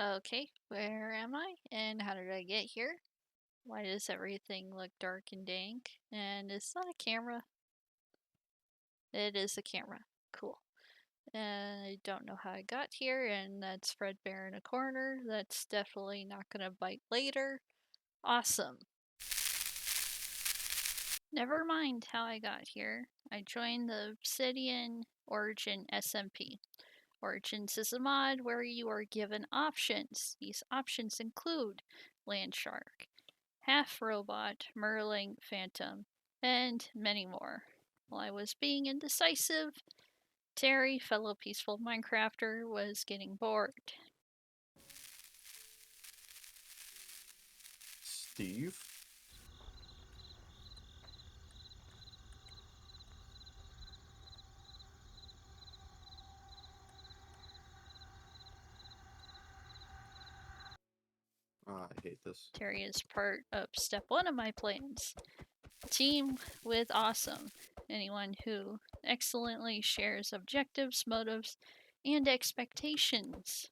Okay, where am I? And how did I get here? Why does everything look dark and dank? And is that a camera? It is a camera. Cool. And I don't know how I got here, and that's Fredbear in a corner. That's definitely not gonna bite later. Awesome. Never mind how I got here. I joined the Obsidian Origin SMP. Origins is a mod where you are given options. These options include Land Shark, Half Robot, Merling Phantom, and many more. While I was being indecisive, Terry, fellow peaceful Minecrafter, was getting bored. Steve? I hate this. Terry is part of step 1 of my plans. Team with awesome. Anyone who excellently shares objectives, motives, and expectations.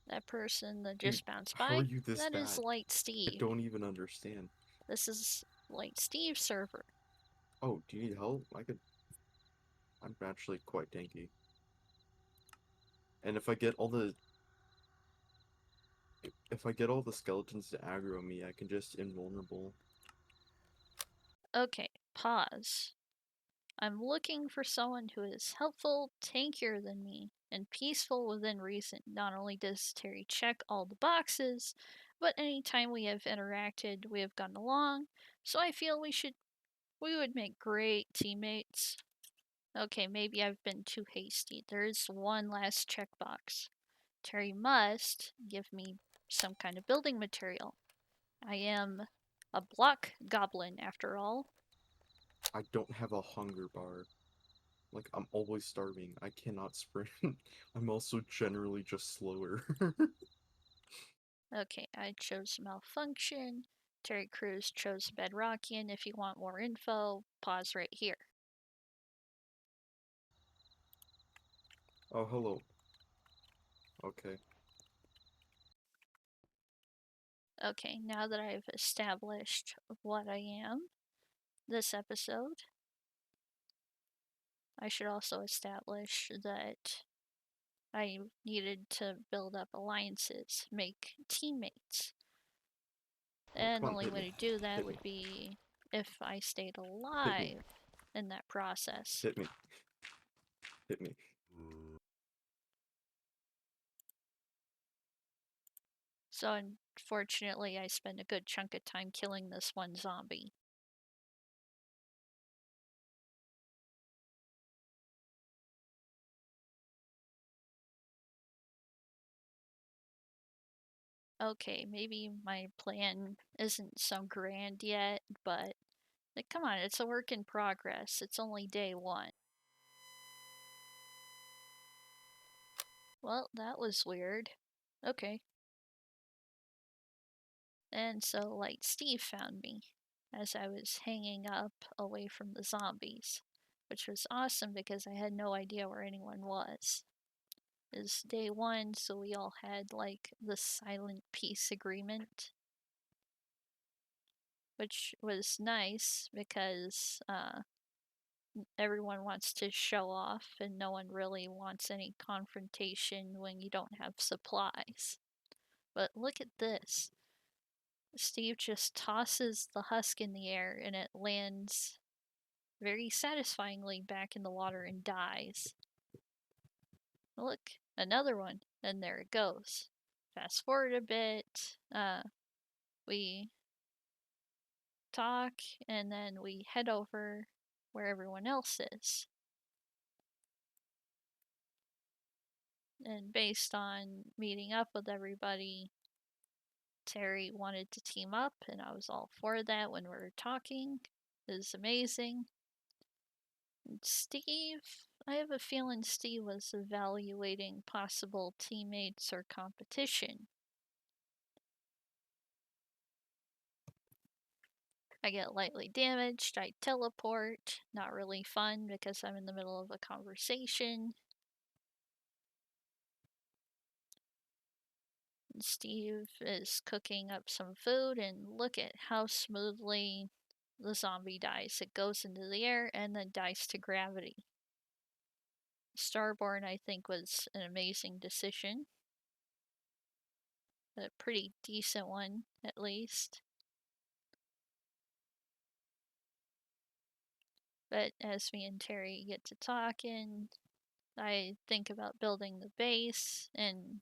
That person that just Dude, bounced how by, are you this that is bad? Light I Steve. don't even understand. This is Light Steve's server. Oh, do you need help? I'm actually quite tanky. And if I get all the skeletons to aggro me, I can just invulnerable. Okay, pause. I'm looking for someone who is helpful, tankier than me, and peaceful within reason. Not only does Terry check all the boxes, but anytime we have interacted, we have gotten along, so I feel we would make great teammates. Okay, maybe I've been too hasty. There is one last checkbox. Terry must give me some kind of building material. I am a block goblin, after all. I don't have a hunger bar. Like, I'm always starving. I cannot sprint. I'm also generally just slower. Okay, I chose malfunction. Terry Crews chose Bedrockian. If you want more info, pause right here. Oh, hello. Okay. Okay, now that I've established what I am this episode, I should also establish that I needed to build up alliances, make teammates. Oh, And come the on, only hit way me. to do that Hit me. would be if I stayed Hit me. alive in that process. Hit me. Hit me. So unfortunately, I spent a good chunk of time killing this one zombie. Okay, maybe my plan isn't so grand yet, but like, come on, it's a work in progress. It's only day 1. Well, that was weird. Okay. And so, like, Steve found me as I was hanging up away from the zombies, which was awesome because I had no idea where anyone was. It's day 1, so we all had, like, the silent peace agreement, which was nice because, everyone wants to show off and no one really wants any confrontation when you don't have supplies. But look at this. Steve just tosses the husk in the air and it lands very satisfyingly back in the water and dies. Look, another one, and there it goes. Fast forward a bit, we talk, and then we head over where everyone else is. And based on meeting up with everybody, Terry wanted to team up, and I was all for that when we were talking. It was amazing. And Steve, I have a feeling Steve was evaluating possible teammates or competition. I get lightly damaged, I teleport. Not really fun because I'm in the middle of a conversation. And Steve is cooking up some food, and look at how smoothly the zombie dies. It goes into the air and then dies to gravity. Starborn, I think, was an amazing decision. A pretty decent one, at least. But as me and Terry get to talking, I think about building the base, and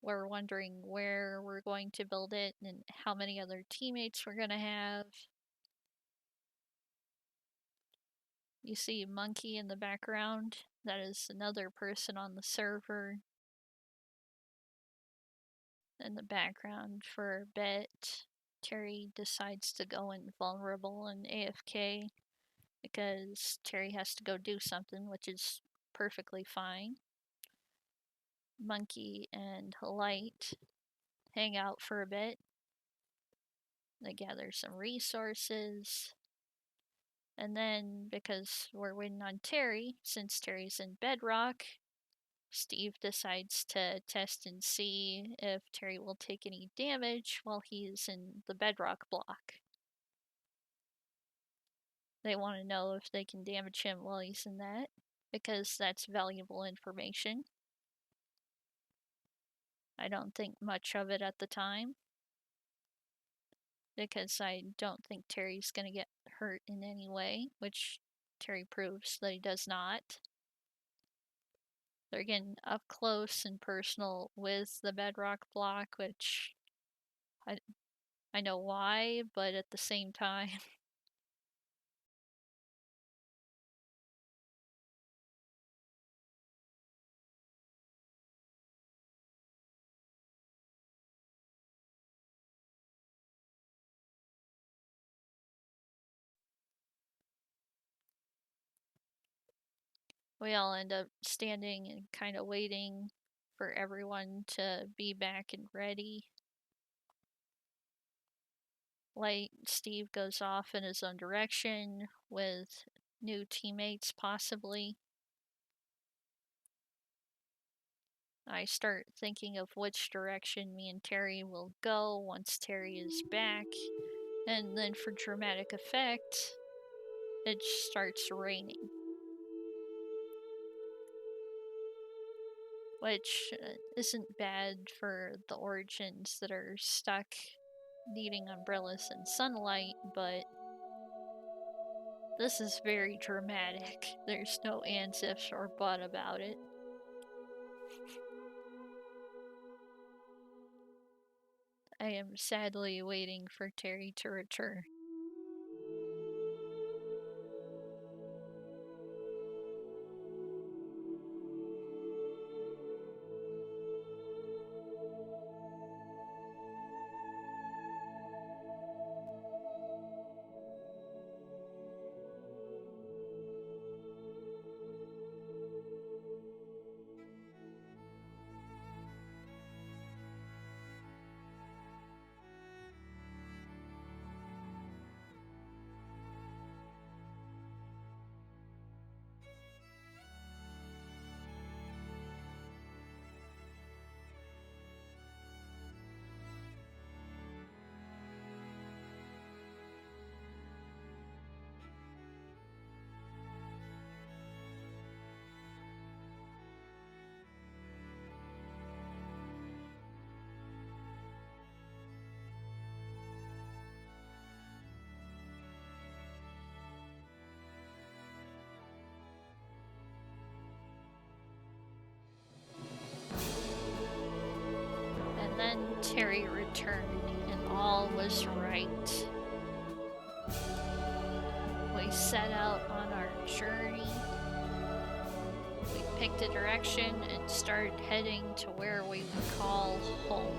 we're wondering where we're going to build it and how many other teammates we're going to have. You see Monkey in the background. That is another person on the server. In the background for a bit, Terry decides to go invulnerable and AFK because Terry has to go do something, which is perfectly fine. Monkey and Light hang out for a bit. They gather some resources. And then, because we're waiting on Terry, since Terry's in Bedrock, Steve decides to test and see if Terry will take any damage while he's in the Bedrock block. They want to know if they can damage him while he's in that, because that's valuable information. I don't think much of it at the time, because I don't think Terry's going to get hurt in any way, which Terry proves that he does not. They're getting up close and personal with the Bedrock block, which I know why, but at the same time, we all end up standing and kind of waiting for everyone to be back and ready. Like, Steve goes off in his own direction with new teammates, possibly. I start thinking of which direction me and Terry will go once Terry is back, and then for dramatic effect, it starts raining. Which isn't bad for the Origins that are stuck needing umbrellas and sunlight, but this is very dramatic. There's no ands, ifs, or but about it. I am sadly waiting for Terry to return. And then Terry returned, and all was right. We set out on our journey. We picked a direction and started heading to where we would call home.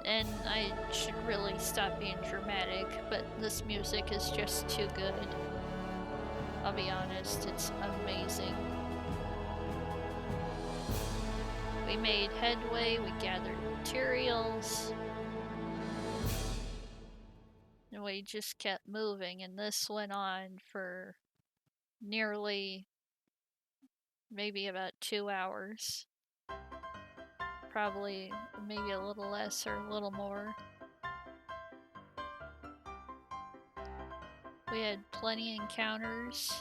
And I should really stop being dramatic, but this music is just too good. I'll be honest, it's amazing. We made headway, we gathered materials, and we just kept moving, and this went on for nearly maybe about 2 hours. Probably maybe a little less or a little more. We had plenty of encounters.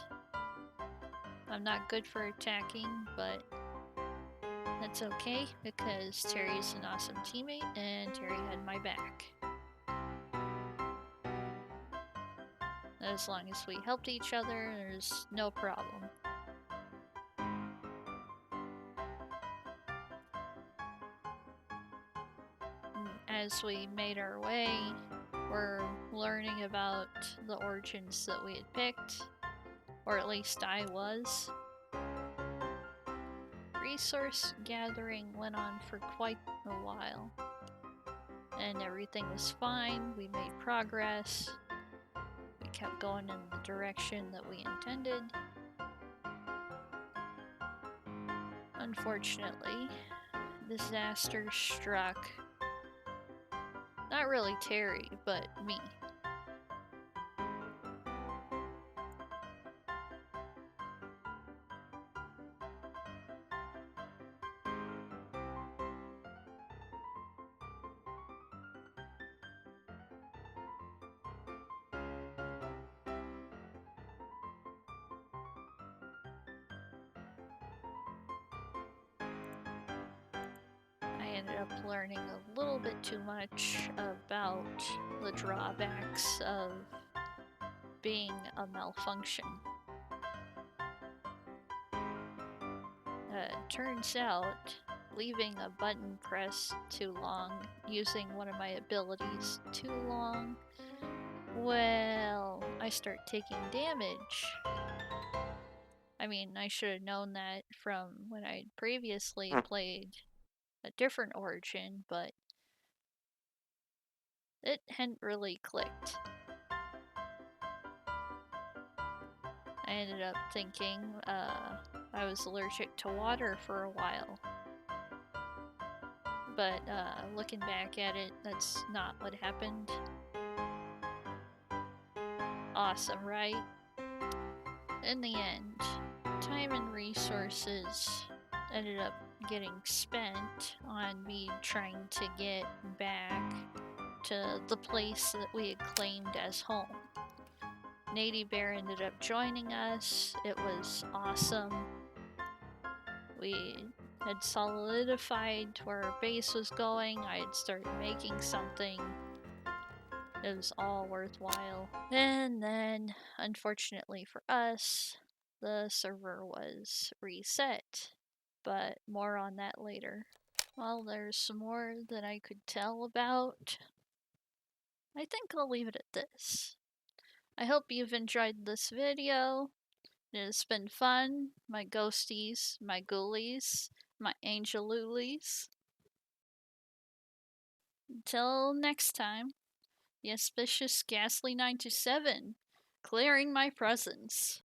I'm not good for attacking, but that's okay because Terry's an awesome teammate and Terry had my back. As long as we helped each other, there's no problem. As we made our way, we're learning about the origins that we had picked, or at least I was. Resource gathering went on for quite a while, and everything was fine. We made progress. We kept going in the direction that we intended. Unfortunately, disaster struck. Not really Terry, but me. I ended up learning a little bit too much about the drawbacks of being a malfunction. Turns out, leaving a button pressed too long, using one of my abilities too long, well, I start taking damage. I mean, I should have known that from when I'd previously played a different origin, but it hadn't really clicked. I ended up thinking I was allergic to water for a while. But looking back at it, that's not what happened. Awesome, right? In the end, time and resources ended up getting spent on me trying to get back to the place that we had claimed as home. Nady Bear ended up joining us. It was awesome. We had solidified where our base was going. I had started making something. It was all worthwhile. And then, unfortunately for us, the server was reset. But more on that later. Well, there's some more that I could tell about. I think I'll leave it at this. I hope you've enjoyed this video. It has been fun. My ghosties, my ghoulies, my angelulies. Until next time, the auspicious Ghastly 927, clearing my presence.